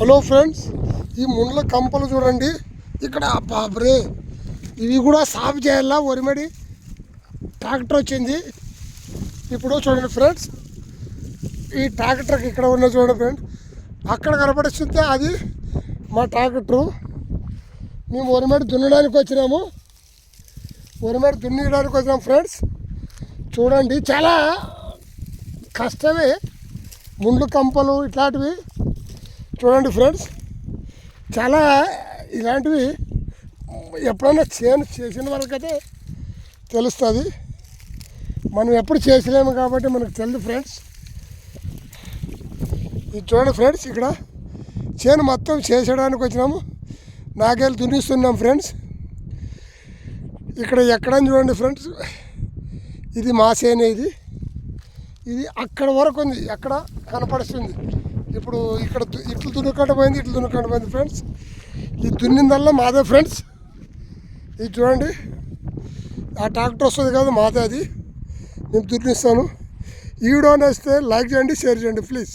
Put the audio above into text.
Hello friends, ఈ ముండ్ల కంపలు చూడండి. ఇక్కడ బాబ్రే ఇవి కూడా సాగు చేయాలా. ఒరిమడి ట్రాక్టర్ వచ్చింది ఇప్పుడు. చూడండి ఫ్రెండ్స్, ఈ ట్రాక్టర్కి ఇక్కడ ఉన్న చూడండి ఫ్రెండ్స్, అక్కడ కనపడిస్తుంటే అది మా ట్రాక్టరు. మేము ఒరిమడి దున్నడానికి వచ్చినాము, ఒరిమడి దున్నియడానికి వచ్చినాము ఫ్రెండ్స్. చూడండి, చాలా కష్టమే ముండ్ల కంపలు ఇట్లాంటివి. చూడండి ఫ్రెండ్స్, చాలా ఇలాంటివి ఎప్పుడైనా చేసిన వాళ్ళకైతే తెలుస్తుంది. మనం ఎప్పుడు చేసలేము కాబట్టి మనకు తెలియదు ఫ్రెండ్స్. ఇది చూడండి ఫ్రెండ్స్, ఇక్కడ చేను మొత్తం చేసేయడానికి వచ్చినాము. నాగేళ్ళు దున్నిస్తున్నాం ఫ్రెండ్స్. ఇక్కడ ఎక్కడని చూడండి ఫ్రెండ్స్, ఇది మా చేనే. ఇది అక్కడ వరకు ఉంది, ఎక్కడ కనపడుస్తుంది. ఇప్పుడు ఇక్కడ ఇట్లు దున్నుకుంటూ పోయింది, ఇట్లు దున్నుకుంటూ పోయింది ఫ్రెండ్స్. ఇది దున్నిందల్లా మాదే ఫ్రెండ్స్. ఇది చూడండి, ఆ ట్రాక్టర్ వస్తుంది కదా మాదే, అది నేను దున్నిస్తాను. ఈ వీడియో నచ్చితే లైక్ చేయండి, షేర్ చేయండి ప్లీజ్.